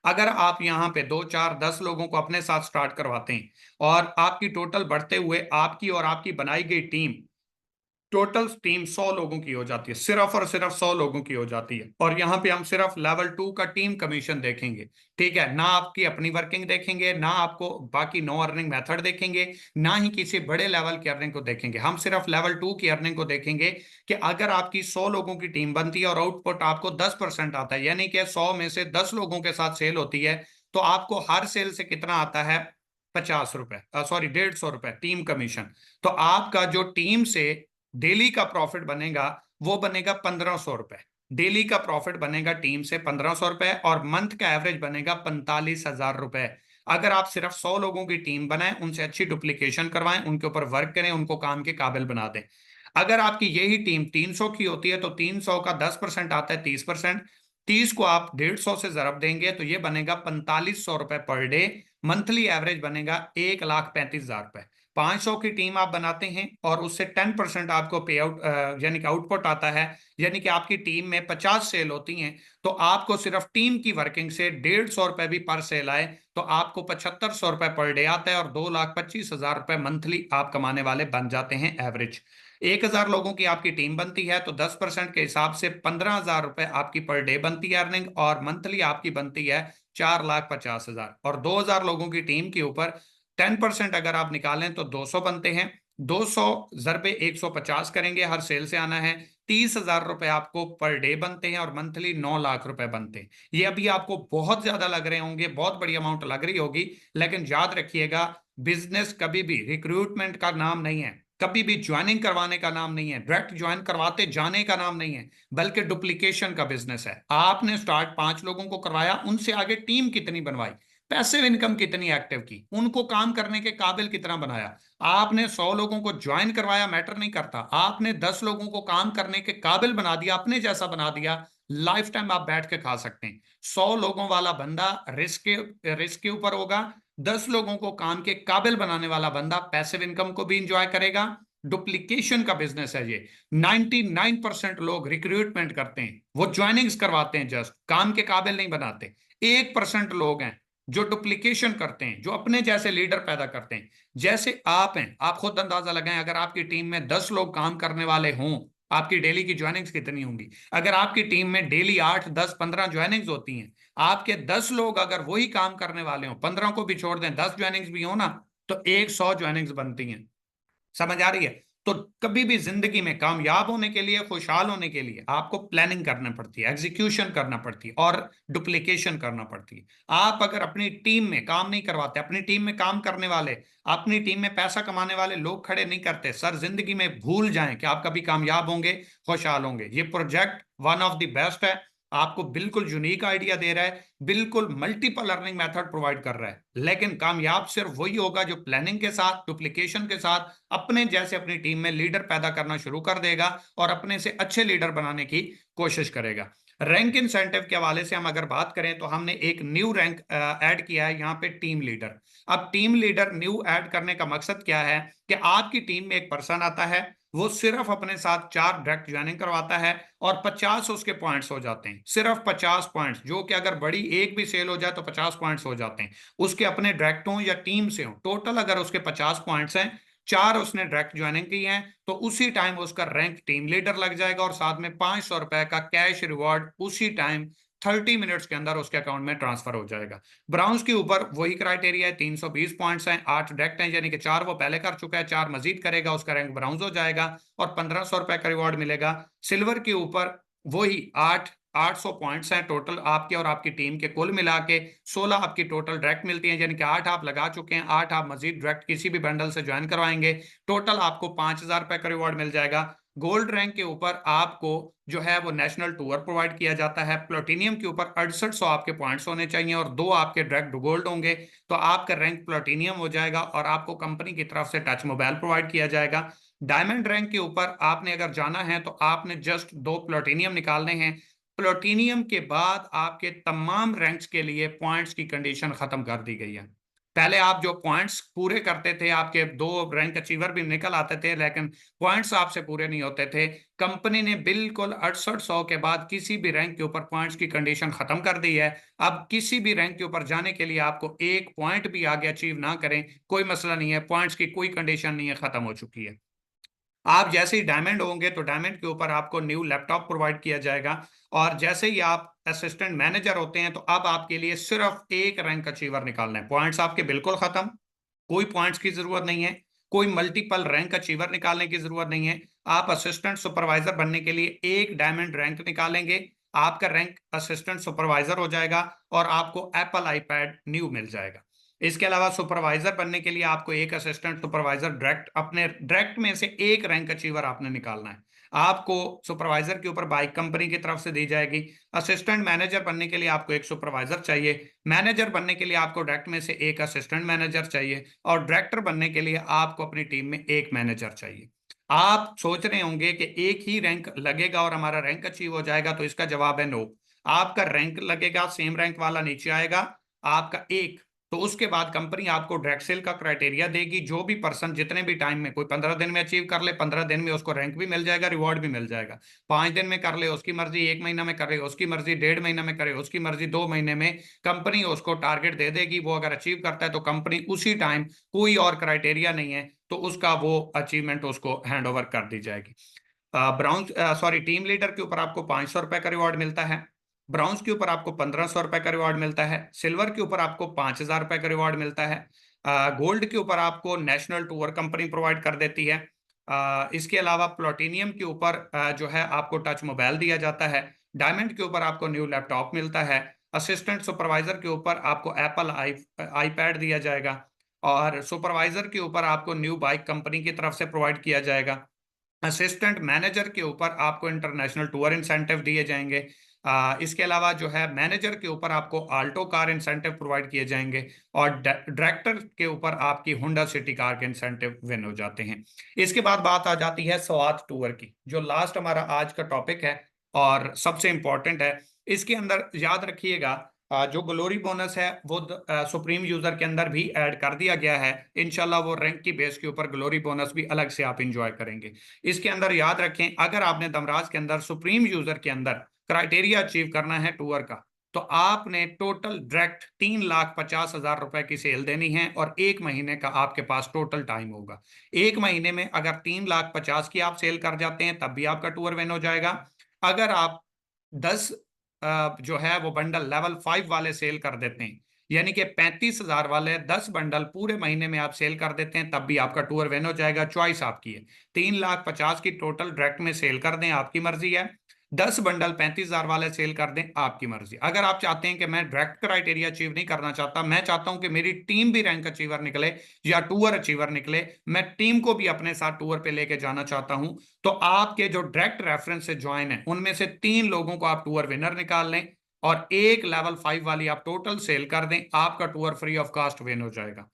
अगर आप यहाँ पे 2 4 10 लोगों को अपने साथ स्टार्ट करवाते हैं और आपकी टोटल बढ़ते हुए आपकी और आपकी बनाई गई टीम, टोटल टीम 100 लोगों की हो जाती है, सिर्फ और सिर्फ 100 लोगों की हो जाती है। और यहाँ पे हम सिर्फ लेवल 2 का टीम कमीशन देखेंगे, ठीक है। ना आपकी अपनी वर्किंग देखेंगे, ना आपको बाकी नो अर्निंग मेथड देखेंगे, ना ही किसी बड़े लेवल की अर्निंग को देखेंगे। हम सिर्फ लेवल 2 की अर्निंग को देखेंगे कि अगर आपकी 100 लोगों की टीम बनती है और आउटपुट आपको 10% आता है, यानी कि 100 में से 10 लोगों के साथ सेल होती है, तो आपको हर सेल से कितना आता है? 50 रुपए, सॉरी 150 रुपए टीम कमीशन। तो आपका जो टीम से डेली का प्रॉफिट बनेगा वो बनेगा 1,500 रुपए। डेली का प्रॉफिट बनेगा टीम से 1,500 रुपए और मंथ का एवरेज बनेगा 45,000 रुपए। अगर आप सिर्फ 100 लोगों की टीम बनाएं, उनसे अच्छी डुप्लीकेशन करवाएं, उनके ऊपर वर्क करें, उनको काम के काबिल बना दें। अगर आपकी यही टीम 300 की होती है तो 300 का 10% आता है 30%। 30 को आप 150 से जरब देंगे तो ये बनेगा 4,500 रुपए पर डे। मंथली एवरेज बनेगा 1,35,000 रुपए। 500 की टीम आप बनाते हैं और उससे 10% आपको पे आउट यानी कि आउटपुट आता है, यानी कि आपकी टीम में 50 सेल होती हैं, तो आपको सिर्फ टीम की वर्किंग से 150 रुपए भी पर सेल आए तो आपको 7,500 रुपए पर डे आता है और 2,25,000 रुपए मंथली आप कमाने वाले बन जाते हैं एवरेज। 1,000 लोगों की आपकी टीम बनती है तो 10% के हिसाब से 15,000 रुपए आपकी पर डे बनती है अर्निंग, और मंथली आपकी बनती है 4,50,000। और 2,000 लोगों की टीम के ऊपर 10% अगर आप निकालें तो 200 बनते हैं। 200 ज़रबे 150 करेंगे, हर सेल से आना है। 30,000 रुपए आपको पर डे बनते हैं और मंथली 9 लाख रुपए बनते हैं। ये अभी आपको बहुत ज्यादा लग रहे होंगे, बहुत बड़ी अमाउंट लग रही होगी, लेकिन याद रखिएगा बिजनेस कभी भी रिक्रूटमेंट का नाम नहीं है, कभी भी ज्वाइनिंग करवाने का नाम नहीं है, डायरेक्ट ज्वाइन करवाते जाने का नाम नहीं है, बल्कि डुप्लीकेशन का बिजनेस है। आपने स्टार्ट 5 लोगों को करवाया, उनसे आगे टीम कितनी बनवाई, पैसिव इनकम कितनी एक्टिव की, उनको काम करने के काबिल कितना बनाया। आपने 100 लोगों को ज्वाइन करवाया मैटर नहीं करता, आपने 10 लोगों को काम करने के काबिल बना दिया, अपने जैसा बना दिया, लाइफ टाइम आप बैठ के खा सकते हैं। 100 लोगों वाला बंदा रिस्क के ऊपर होगा, 10 लोगों को काम के काबिल बनाने वाला बंदा पैसिव इनकम को भी इंजॉय करेगा। डुप्लीकेशन का बिजनेस है ये। 99% लोग रिक्रूटमेंट करते हैं, वो ज्वाइनिंग्स करवाते हैं, जस्ट काम के काबिल नहीं बनाते। 1% लोग हैं जो डुप्लीकेशन करते हैं, जो अपने जैसे लीडर पैदा करते हैं। जैसे आप हैं, आप खुद अंदाजा लगाएं, अगर आपकी टीम में 10 लोग काम करने वाले हों, आपकी डेली की ज्वाइनिंग्स कितनी होंगी। अगर आपकी टीम में डेली 8 10 15 ज्वाइनिंग्स होती हैं, आपके 10 लोग अगर वही काम करने वाले हों, 15 को भी छोड़ दें, 10 ज्वाइनिंग्स भी हो ना, तो 100 ज्वाइनिंग्स बनती हैं। समझ आ रही है। तो कभी भी जिंदगी में कामयाब होने के लिए, खुशहाल होने के लिए आपको प्लानिंग करना पड़ती है, एग्जीक्यूशन करना पड़ती है और डुप्लीकेशन करना पड़ती है। आप अगर अपनी टीम में काम नहीं करवाते, अपनी टीम में काम करने वाले, अपनी टीम में पैसा कमाने वाले लोग खड़े नहीं करते, सर जिंदगी में भूल जाएं कि आप कभी कामयाब होंगे, खुशहाल होंगे। ये project one of the best है, आपको बिल्कुल यूनिक आइडिया दे रहा है, बिल्कुल मल्टीपल अर्निंग मेथड प्रोवाइड कर रहा है। लेकिन कामयाब सिर्फ वही होगा जो प्लानिंग के साथ, डुप्लीकेशन के साथ अपने जैसे अपनी टीम में लीडर पैदा करना शुरू कर देगा और अपने से अच्छे लीडर बनाने की कोशिश करेगा। रैंक इंसेंटिव के हवाले से हम अगर बात करें तो हमने एक न्यू रैंक ऐड किया है यहाँ पे, टीम लीडर। अब टीम लीडर न्यू ऐड करने का मकसद क्या है कि आपकी टीम में एक पर्सन आता है, वो सिर्फ अपने साथ 4 डायरेक्ट ज्वाइनिंग करवाता है और 50 उसके पॉइंट्स हो जाते हैं, सिर्फ 50 पॉइंट्स, जो कि अगर बड़ी एक भी सेल हो जाए तो 50 पॉइंट्स हो जाते हैं। उसके अपने डायरेक्ट हो या टीम से हो, टोटल अगर उसके 50 पॉइंट्स हैं, 4 उसने डायरेक्ट ज्वाइनिंग की है, तो उसी टाइम उसका रैंक टीम लीडर लग जाएगा और साथ में 500 रुपए का कैश रिवॉर्ड उसी टाइम 30 मिनट्स के अंदर उसके अकाउंट में ट्रांसफर हो जाएगा। ब्राउन्स के ऊपर वही क्राइटेरिया है, 320 पॉइंट्स हैं, 8 डायरेक्ट हैं, यानी कि 4 वो पहले कर चुका है, 4 मजीद करेगा, उसका रैंक ब्राउन्स हो जाएगा और 1500 रुपए का रिवॉर्ड मिलेगा। सिल्वर के ऊपर वही 800 पॉइंट्स हैं टोटल आपके और आपकी टीम के, कुल मिला के 16 आपकी टोटल डायरेक्ट मिलती हैं, यानी कि 8 आप लगा चुके हैं, 8 आप मजीद डायरेक्ट किसी भी बंडल से ज्वाइन करवाएंगे, टोटल आपको 5000 रुपए का रिवॉर्ड मिल जाएगा। गोल्ड रैंक के ऊपर आपको जो है वो नेशनल टूर प्रोवाइड किया जाता है। प्लेटिनियम के ऊपर 6800 आपके पॉइंट्स होने चाहिए और 2 आपके डायरेक्ट गोल्ड होंगे, तो आपका रैंक प्लेटिनियम हो जाएगा और आपको कंपनी की तरफ से टच मोबाइल प्रोवाइड किया जाएगा। डायमंड रैंक के ऊपर आपने अगर जाना है तो आपने जस्ट 2 प्लेटिनियम निकालने हैं। प्लेटिनियम के बाद आपके तमाम रैंक्स के लिए पॉइंट्स की कंडीशन खत्म कर दी गई है। पहले आप जो पॉइंट्स पूरे करते थे, आपके 2 रैंक अचीवर भी निकल आते थे, लेकिन पॉइंट्स आपसे पूरे नहीं होते थे। कंपनी ने बिल्कुल 6800 के बाद किसी भी रैंक के ऊपर पॉइंट्स की कंडीशन खत्म कर दी है। अब किसी भी रैंक के ऊपर जाने के लिए आपको एक पॉइंट भी आगे अचीव ना करें, कोई मसला नहीं है, पॉइंट्स की कोई कंडीशन नहीं है, खत्म हो चुकी है। आप जैसे ही डायमंड होंगे तो डायमंड के ऊपर आपको न्यू लैपटॉप प्रोवाइड किया जाएगा और जैसे ही आप असिस्टेंट मैनेजर होते हैं तो अब आपके लिए सिर्फ एक रैंक अचीवर निकालना है। पॉइंट्स आपके बिल्कुल खत्म, कोई पॉइंट्स की जरूरत नहीं है, कोई मल्टीपल रैंक अचीवर निकालने की जरूरत नहीं है। आप असिस्टेंट सुपरवाइजर बनने के लिए एक डायमंड रैंक निकालेंगे, आपका रैंक असिस्टेंट सुपरवाइजर हो जाएगा और आपको एप्पल आईपैड न्यू मिल जाएगा। इसके अलावा सुपरवाइजर बनने के लिए आपको एक असिस्टेंट सुपरवाइजर डायरेक्ट, अपने डायरेक्ट में से एक रैंक अचीवर आपने निकालना है। आपको सुपरवाइजर के ऊपर बाइक कंपनी की तरफ से दी जाएगी। असिस्टेंट मैनेजर बनने के लिए आपको एक सुपरवाइजर चाहिए, मैनेजर बनने के लिए आपको डायरेक्ट में से एक असिस्टेंट मैनेजर चाहिए और डायरेक्टर बनने के लिए आपको अपनी टीम में एक मैनेजर चाहिए। आप सोच रहे होंगे कि एक ही रैंक लगेगा और हमारा रैंक अचीव हो जाएगा, तो इसका जवाब है नो। आपका रैंक लगेगा, सेम रैंक वाला नीचे आएगा आपका एक, तो उसके बाद कंपनी आपको डायरेक्ट सेल का क्राइटेरिया देगी। जो भी पर्सन जितने भी टाइम में, कोई 15 दिन में अचीव कर ले, 15 दिन में उसको रैंक भी मिल जाएगा, रिवॉर्ड भी मिल जाएगा। 5 दिन में कर ले उसकी मर्जी, 1 महीना में करे उसकी मर्जी, 1.5 महीना में करे उसकी मर्जी, 2 महीने में कंपनी उसको टारगेट दे देगी। वो अगर अचीव करता है तो कंपनी उसी टाइम, कोई और क्राइटेरिया नहीं है, तो उसका वो अचीवमेंट उसको हैंड ओवर कर दी जाएगी। ब्राउन सॉरी टीम लीडर के ऊपर आपको 500 रुपए का रिवॉर्ड मिलता है, ब्राउन्स के ऊपर आपको 1500 रुपए का रिवॉर्ड मिलता है, सिल्वर के ऊपर आपको 5000 रुपए का रिवॉर्ड मिलता है, गोल्ड के ऊपर आपको नेशनल टूर कंपनी प्रोवाइड कर देती है। इसके अलावा प्लेटिनियम के ऊपर जो है आपको टच मोबाइल दिया जाता है, डायमंड के ऊपर आपको न्यू लैपटॉप मिलता है, असिस्टेंट सुपरवाइजर के ऊपर आपको एप्पल आईपैड दिया जाएगा और सुपरवाइजर के ऊपर आपको न्यू बाइक कंपनी की तरफ से प्रोवाइड किया जाएगा। असिस्टेंट मैनेजर के ऊपर आपको इंटरनेशनल टूर इंसेंटिव दिए जाएंगे। इसके अलावा जो है मैनेजर के ऊपर आपको आल्टो कार इंसेंटिव प्रोवाइड किए जाएंगे और डायरेक्टर के ऊपर आपकी हुंडा सिटी कार के इंसेंटिव विन हो जाते हैं। इसके बाद बात आ जाती है स्वात टूर की, जो लास्ट हमारा आज का टॉपिक है और सबसे इंपॉर्टेंट है। इसके अंदर याद रखिएगा, जो ग्लोरी बोनस है वो सुप्रीम यूजर के अंदर भी ऐड कर दिया गया है। इंशाल्लाह वो रैंक की बेस के ऊपर ग्लोरी बोनस भी अलग से आप इंजॉय करेंगे। इसके अंदर याद रखें, अगर आपने दमराज के अंदर सुप्रीम यूजर के अंदर क्राइटेरिया अचीव करना है टूर का, तो आपने टोटल डायरेक्ट 3,50,000 रुपए की सेल देनी है और 1 महीने का आपके पास टोटल टाइम होगा। 1 महीने में अगर 3,50,000 की आप सेल कर जाते हैं तब भी आपका टूर विन हो जाएगा। अगर आप 10 जो है वो बंडल लेवल 5 वाले सेल कर देते हैं, यानी कि 35,000 वाले 10 बंडल पूरे महीने में आप सेल कर देते हैं, तब भी आपका टूर विन हो जाएगा। चॉइस आपकी है, 3,50,000 की टोटल डायरेक्ट में सेल कर दें, आपकी मर्जी है, 10 बंडल 35,000 वाले सेल कर दें, आपकी मर्जी। अगर आप चाहते हैं कि मैं डायरेक्ट क्राइटेरिया अचीव नहीं करना चाहता, मैं चाहता हूं कि मेरी टीम भी रैंक अचीवर निकले या टूर अचीवर निकले, मैं टीम को भी अपने साथ टूर पे लेके जाना चाहता हूं, तो आपके जो डायरेक्ट रेफरेंस से ज्वाइन है उनमें से 3 लोगों को आप टूर विनर निकाल लें और एक लेवल 5 वाली आप टोटल सेल कर दें, आपका tour free of cost win हो जाएगा।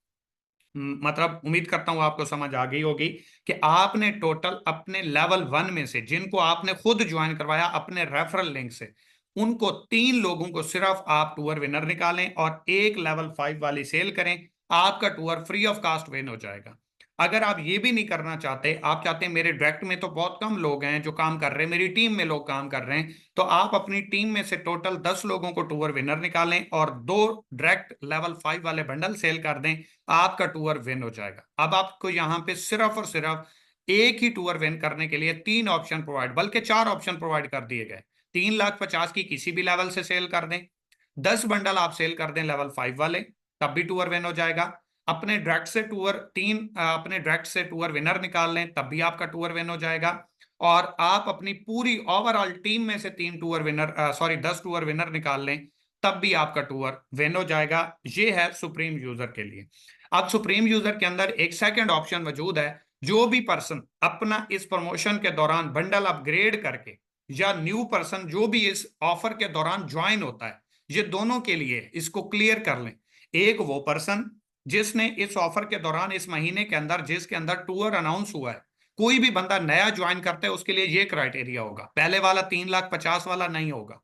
मतलब उम्मीद करता हूं आपको समझ आ गई होगी कि आपने टोटल अपने लेवल 1 में से, जिनको आपने खुद ज्वाइन करवाया अपने रेफरल लिंक से, उनको 3 लोगों को सिर्फ आप टूर विनर निकालें और एक लेवल 5 वाली सेल करें, आपका tour free of cost win हो जाएगा। अगर आप ये भी नहीं करना चाहते, आप चाहते हैं मेरे डायरेक्ट में तो बहुत कम लोग हैं जो काम कर रहे हैं, मेरी टीम में लोग काम कर रहे हैं, तो आप अपनी टीम में से टोटल 10 लोगों को टूर विनर निकालें और 2 डायरेक्ट लेवल 5 वाले बंडल सेल कर दें, आपका टूर विन हो जाएगा। अब आपको यहाँ पे सिर्फ और सिर्फ एक ही टूर विन करने के लिए 3 ऑप्शन प्रोवाइड, बल्कि 4 ऑप्शन प्रोवाइड कर दिए गए। 3,50,000 की किसी भी लेवल से सेल कर दें, 10 बंडल आप सेल कर दें लेवल 5 वाले, तब भी टूर विन हो जाएगा। अपने डायरेक्ट से टूर अपने डायरेक्ट से टूर विनर निकाल लें, तब भी आपका टूर विन हो जाएगा। और आप अपनी पूरी ओवरऑल टीम में से 10 टूर विनर निकाल लें, तब भी आपका टूर विन हो जाएगा। ये है सुप्रीम यूजर के लिए। अब सुप्रीम यूजर के अंदर एक सेकंड ऑप्शन मौजूद है। जो भी पर्सन अपना इस प्रमोशन के दौरान बंडल अपग्रेड करके, या न्यू पर्सन जो भी इस ऑफर के दौरान ज्वाइन होता है, ये दोनों के लिए इसको क्लियर कर लें। एक वो पर्सन जिसने इस ऑफर के दौरान इस महीने के अंदर जिसके अंदर टूर अनाउंस हुआ है, कोई भी बंदा नया ज्वाइन करता है उसके लिए ये क्राइटेरिया होगा, पहले वाला 3,50,000 वाला नहीं होगा।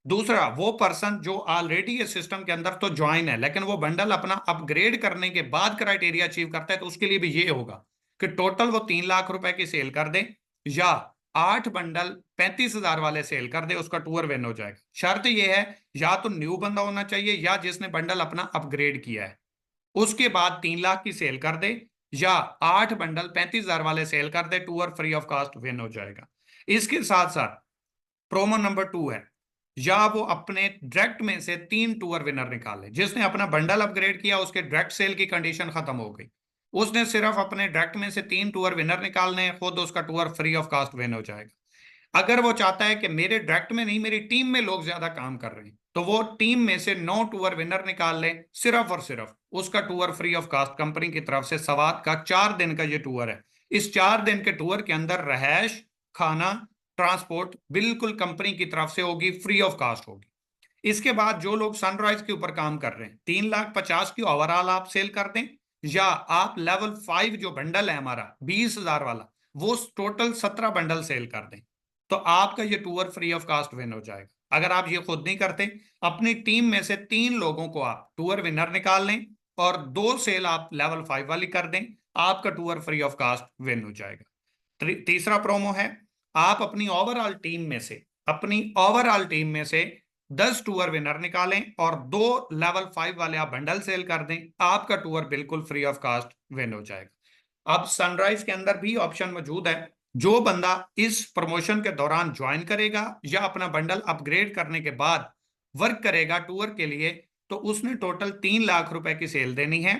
दूसरा, वो पर्सन जो ऑलरेडी इस सिस्टम के अंदर तो ज्वाइन है लेकिन वो बंडल अपना अपग्रेड करने के बाद क्राइटेरिया अचीव करता है, तो उसके लिए भी ये होगा कि टोटल वो 3,00,000 रुपए की सेल कर दे, या 8 बंडल 35,000 वाले सेल कर दे, उसका टूर विन हो जाएगा। शर्त यह है या तो न्यू बंदा होना चाहिए या जिसने बंडल अपना अपग्रेड किया है। उसके बाद 3,00,000 की सेल कर दे, या 8 बंडल 35,000 वाले सेल कर दे, tour free of cost win हो जाएगा। इसके साथ साथ प्रोमो नंबर 2 है, या वो अपने डायरेक्ट में से 3 टूर विनर निकाले। जिसने अपना बंडल अपग्रेड किया उसके डायरेक्ट सेल की कंडीशन खत्म हो गई, उसने सिर्फ अपने डायरेक्ट में से 3 टूर विनर निकालने हैं, खुद उसका tour free of cost win हो जाएगा। अगर वो चाहता है कि मेरे डायरेक्ट में नहीं, मेरी टीम में लोग ज्यादा काम कर रहे हैं, तो वो टीम में से 9 टूर विनर निकाल ले, सिर्फ और सिर्फ उसका tour free of cost company की तरफ से सवात का 4 दिन का ये टूर है। इस 4 दिन के टूर के अंदर रहायश, खाना, ट्रांसपोर्ट बिल्कुल कंपनी की तरफ से होगी, फ्री ऑफ कॉस्ट होगी। इसके बाद जो लोग सनराइज के ऊपर काम कर रहे हैं, 3,50,000 की ओवरऑल आप सेल कर दें, या आप लेवल 5 जो बंडल है हमारा 20,000 वाला, वो टोटल 17 बंडल सेल कर दें, तो आपका ये tour free of cost win हो जाएगा। अगर आप ये खुद नहीं करते, अपनी टीम में से 3 लोगों को आप टूर विनर निकाल लें और 2 सेल आप लेवल 5 वाली कर दें, आपका tour free of cost win हो जाएगा। तीसरा प्रोमो है, आप अपनी ओवरऑल टीम में से 10 टूर विनर निकालें और 2 लेवल 5 वाले आप बंडल सेल कर दें, आपका टूर बिल्कुल फ्री ऑफ कॉस्ट विन हो जाएगा। अब सनराइज के अंदर भी ऑप्शन मौजूद है, जो बंदा इस प्रमोशन के दौरान ज्वाइन करेगा या अपना बंडल अपग्रेड करने के बाद वर्क करेगा टूर के लिए, तो उसने टोटल 3,00,000 रुपए की सेल देनी है,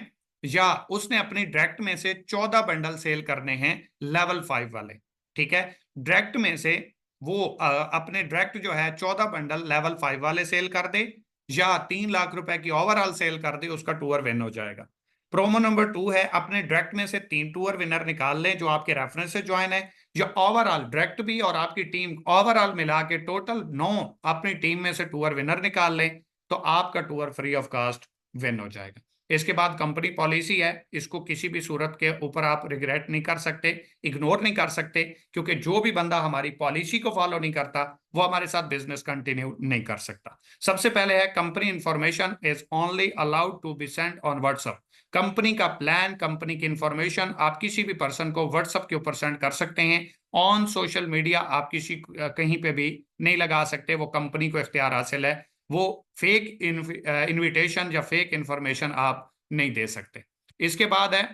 या उसने अपनी डायरेक्ट में से 14 बंडल सेल करने हैं लेवल 5 वाले। ठीक है, डायरेक्ट में से वो अपने डायरेक्ट जो है 14 बंडल लेवल 5 वाले सेल कर दे, या 3,00,000 रुपए की ओवरऑल सेल कर दे, उसका टूर विन हो जाएगा। प्रोमो नंबर 2 है, अपने डायरेक्ट में से 3 टूर विनर निकाल लें जो आपके रेफरेंस से ज्वाइन है, या ओवरऑल डायरेक्ट भी और आपकी टीम ओवरऑल मिला के टोटल 9 अपनी टीम में से टूर विनर निकाल लें, तो आपका tour free of cost win हो जाएगा। इसके बाद कंपनी पॉलिसी है, इसको किसी भी सूरत के ऊपर आप रिग्रेट नहीं कर सकते, इग्नोर नहीं कर सकते, क्योंकि जो भी बंदा हमारी पॉलिसी को फॉलो नहीं करता वो हमारे साथ बिजनेस कंटिन्यू नहीं कर सकता। सबसे पहले है, company information is only allowed to be send on WhatsApp. Company का प्लान, कंपनी की इंफॉर्मेशन आप किसी भी पर्सन को व्हाट्सएप के ऊपर सेंड कर सकते हैं। ऑन सोशल मीडिया आप कहीं पे भी नहीं लगा सकते, वो कंपनी को इख्तियार हासिल है, वो फेक इनविटेशन या फेक इंफॉर्मेशन आप नहीं दे सकते। इसके बाद है,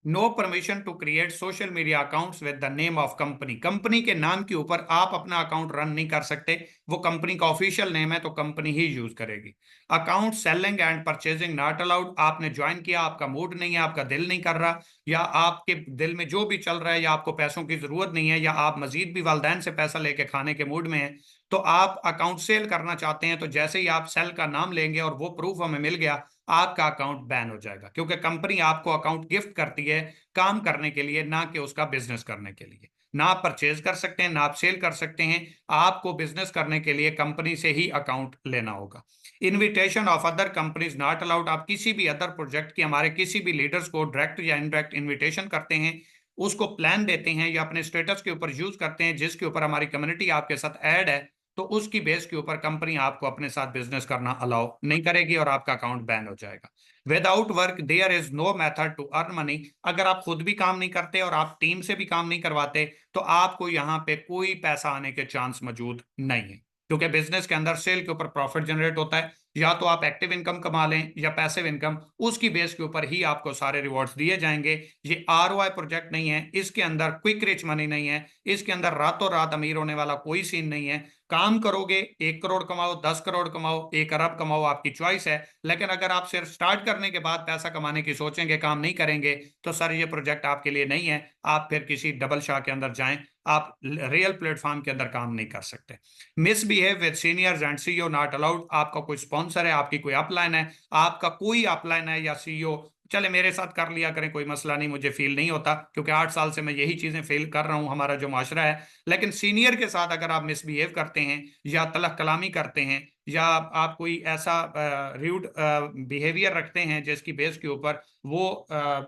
no permission to create social media accounts with the name of company. Company के नाम के ऊपर आप अपना अकाउंट रन नहीं कर सकते, वो कंपनी का ऑफिशियल नेम है तो कंपनी ही यूज करेगी। Account selling and purchasing not allowed. आपने ज्वाइन किया, आपका मूड नहीं है, आपका दिल नहीं कर रहा, या आपके दिल में जो भी चल रहा है, या आपको पैसों की जरूरत नहीं है, या आप मजीद भी वालदैन से पैसा लेके खाने के मूड में है, तो आप अकाउंट सेल करना चाहते हैं, तो जैसे ही आप सेल का नाम लेंगे और वो प्रूफ हमें मिल गया, आपका अकाउंट बैन हो जाएगा, क्योंकि कंपनी आपको अकाउंट गिफ्ट करती है काम करने के लिए, ना कि उसका बिजनेस करने के लिए। ना आप परचेज कर सकते हैं, ना आप सेल कर सकते हैं, आपको बिजनेस करने के लिए कंपनी से ही अकाउंट लेना होगा। Invitation of other companies not allowed. आप किसी भी अदर प्रोजेक्ट की हमारे किसी भी लीडर्स को डायरेक्ट या इनडायरेक्ट इन्विटेशन करते हैं, उसको प्लान देते हैं या अपने स्टेटस के ऊपर यूज करते हैं जिसके ऊपर हमारी कम्युनिटी आपके साथ ऐड है, तो उसकी बेस के ऊपर कंपनी आपको अपने साथ बिजनेस करना अलाउ नहीं करेगी और आपका अकाउंट बैन हो जाएगा। Without work there is no method to earn money. अगर आप खुद भी काम नहीं करते और आप टीम से भी काम नहीं करवाते तो आपको यहाँ पे कोई पैसा आने के चांस मौजूद नहीं है, क्योंकि बिजनेस के अंदर सेल के ऊपर प्रॉफिट जनरेट होता है। या तो आप एक्टिव इनकम कमा लें या पैसिव इनकम, उसकी बेस के ऊपर ही आपको सारे रिवॉर्ड्स दिए जाएंगे। ये आरओआई प्रोजेक्ट नहीं है, इसके अंदर क्विक रिच मनी नहीं है, इसके अंदर रातों रात अमीर होने वाला कोई सीन नहीं है। काम करोगे 1 करोड़ कमाओ, 10 करोड़ कमाओ, 1 अरब कमाओ, आपकी चॉइस है। लेकिन अगर आप सिर्फ स्टार्ट करने के बाद पैसा कमाने की सोचेंगे, काम नहीं करेंगे, तो सर ये प्रोजेक्ट आपके लिए नहीं है। आप फिर किसी डबल शाह के अंदर जाएं, आप रियल प्लेटफॉर्म के अंदर काम नहीं कर सकते। Misbehave with seniors and CEO not allowed. आपका कोई स्पॉन्सर है, आपकी कोई अपलाइन है, आपका कोई अपलाइन है या सीईओ, चले मेरे साथ कर लिया करें, कोई मसला नहीं, मुझे फील नहीं होता, क्योंकि 8 साल से मैं यही चीजें फील कर रहा हूं, हमारा जो माशरा है। लेकिन सीनियर के साथ अगर आप मिसबिहेव करते हैं या तलख कलामी करते हैं या आप कोई ऐसा रूड बिहेवियर रखते हैं जिसकी बेस के ऊपर वो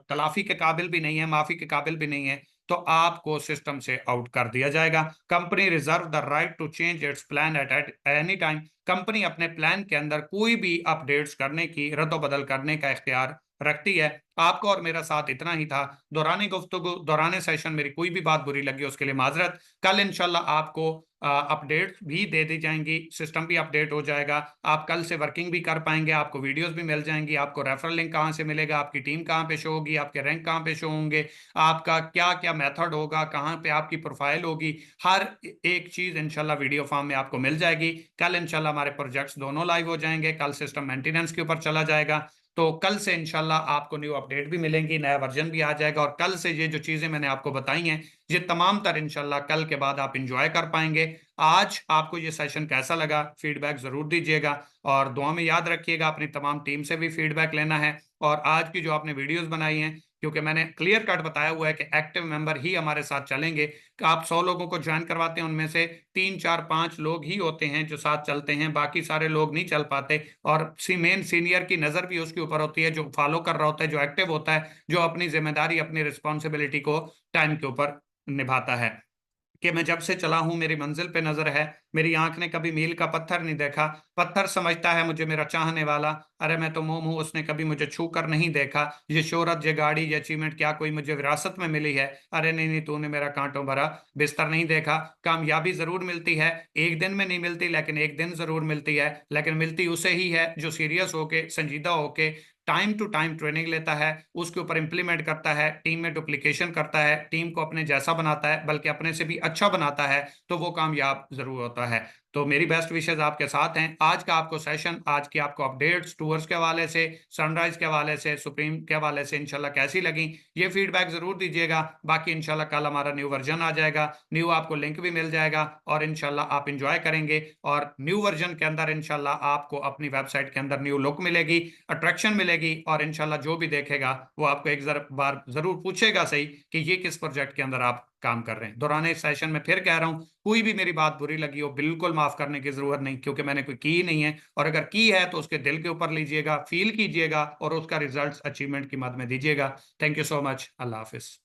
तलाफी के काबिल भी नहीं है, माफी के काबिल भी नहीं है, तो आपको सिस्टम से आउट कर दिया जाएगा। Company reserve the right to change its plan at any time. Company अपने प्लान के अंदर कोई भी अपडेट्स करने की, रद्द-बदल करने का इख्तियार रखती है। आपको और मेरा साथ इतना ही था। दौरान गुफ्तगू, दौरान सेशन मेरी कोई भी बात बुरी लगी उसके लिए माजरत। कल इंशाल्लाह आपको अपडेट भी दे दी जाएंगी, सिस्टम भी अपडेट हो जाएगा, आप कल से वर्किंग भी कर पाएंगे, आपको वीडियोस भी मिल जाएंगी, आपको रेफरल लिंक कहाँ से मिलेगा, आपकी टीम कहाँ पे शो होगी, आपके रैंक कहाँ पे शो होंगे, आपका क्या क्या मेथड होगा, कहाँ पे आपकी प्रोफाइल होगी, हर एक चीज इंशाल्लाह वीडियो फॉर्म में आपको मिल जाएगी। कल इंशाल्लाह हमारे प्रोजेक्ट्स दोनों लाइव हो जाएंगे, कल सिस्टम मेंटेनेंस के ऊपर चला जाएगा, तो कल से इंशाल्लाह आपको न्यू अपडेट भी मिलेंगी, नया वर्जन भी आ जाएगा, और कल से ये जो चीजें मैंने आपको बताई हैं ये तमाम तर इंशाल्लाह कल के बाद आप इंजॉय कर पाएंगे। आज आपको ये सेशन कैसा लगा फीडबैक जरूर दीजिएगा, और दुआ में याद रखिएगा अपनी तमाम टीम से भी फीडबैक लेना है। और आज की जो आपने वीडियोस बनाई हैं, क्योंकि मैंने क्लियर कट बताया हुआ है कि एक्टिव मेंबर ही हमारे साथ चलेंगे, कि आप 100 लोगों को ज्वाइन करवाते हैं, उनमें से 3 4 5 लोग ही होते हैं जो साथ चलते हैं, बाकी सारे लोग नहीं चल पाते। और मेन सीनियर की नजर भी उसके ऊपर होती है, जो फॉलो कर रहा होता है, जो एक्टिव होता है, जो अपनी जिम्मेदारी, अपनी रिस्पॉन्सिबिलिटी को टाइम के ऊपर निभाता है। कि मैं जब से चला हूं मेरी मंजिल पे नजर है, मेरी आंख ने कभी मील का पत्थर नहीं देखा, पत्थर समझता है मुझे मेरा चाहने वाला, अरे मैं तो मोम हूं, उसने कभी मुझे छू कर नहीं देखा, ये शोहरत, ये गाड़ी, ये अचीवमेंट क्या कोई मुझे विरासत में मिली है, अरे नहीं नहीं, तूने मेरा कांटों भरा बिस्तर नहीं देखा। कामयाबी जरूर मिलती है, एक दिन में नहीं मिलती, लेकिन एक दिन जरूर मिलती है, लेकिन मिलती उसे ही है जो सीरियस होके, संजीदा होके, टाइम टू टाइम ट्रेनिंग लेता है, उसके ऊपर इंप्लीमेंट करता है, टीम में डुप्लीकेशन करता है, टीम को अपने जैसा बनाता है, बल्कि अपने से भी अच्छा बनाता है, तो वो कामयाब जरूर होता है। तो मेरी बेस्ट विशेष आपके साथ हैं। आज का आपको सेशन, आज की आपको अपडेट्स टूर्स के हवाले से, सनराइज के हवाले से, सुप्रीम के हवाले से इंशाल्लाह कैसी लगी, ये फीडबैक जरूर दीजिएगा। बाकी इंशाल्लाह कल हमारा न्यू वर्जन आ जाएगा, न्यू आपको लिंक भी मिल जाएगा, और इंशाल्लाह आप इंजॉय करेंगे। और न्यू वर्जन के अंदर इंशाल्लाह आपको अपनी वेबसाइट के अंदर न्यू लुक मिलेगी, अट्रैक्शन मिलेगी, और इंशाल्लाह जो भी देखेगा वो आपको एक बार जरूर पूछेगा सही कि ये किस प्रोजेक्ट के अंदर आप काम कर रहे हैं। दौरान सेशन में फिर कह रहा हूं, कोई भी मेरी बात बुरी लगी हो बिल्कुल माफ करने की जरूरत नहीं, क्योंकि मैंने कोई की ही नहीं है, और अगर की है तो उसके दिल के ऊपर लीजिएगा, फील कीजिएगा, और उसका रिजल्ट अचीवमेंट की मद में दीजिएगा। Thank you so much. Allah Hafiz.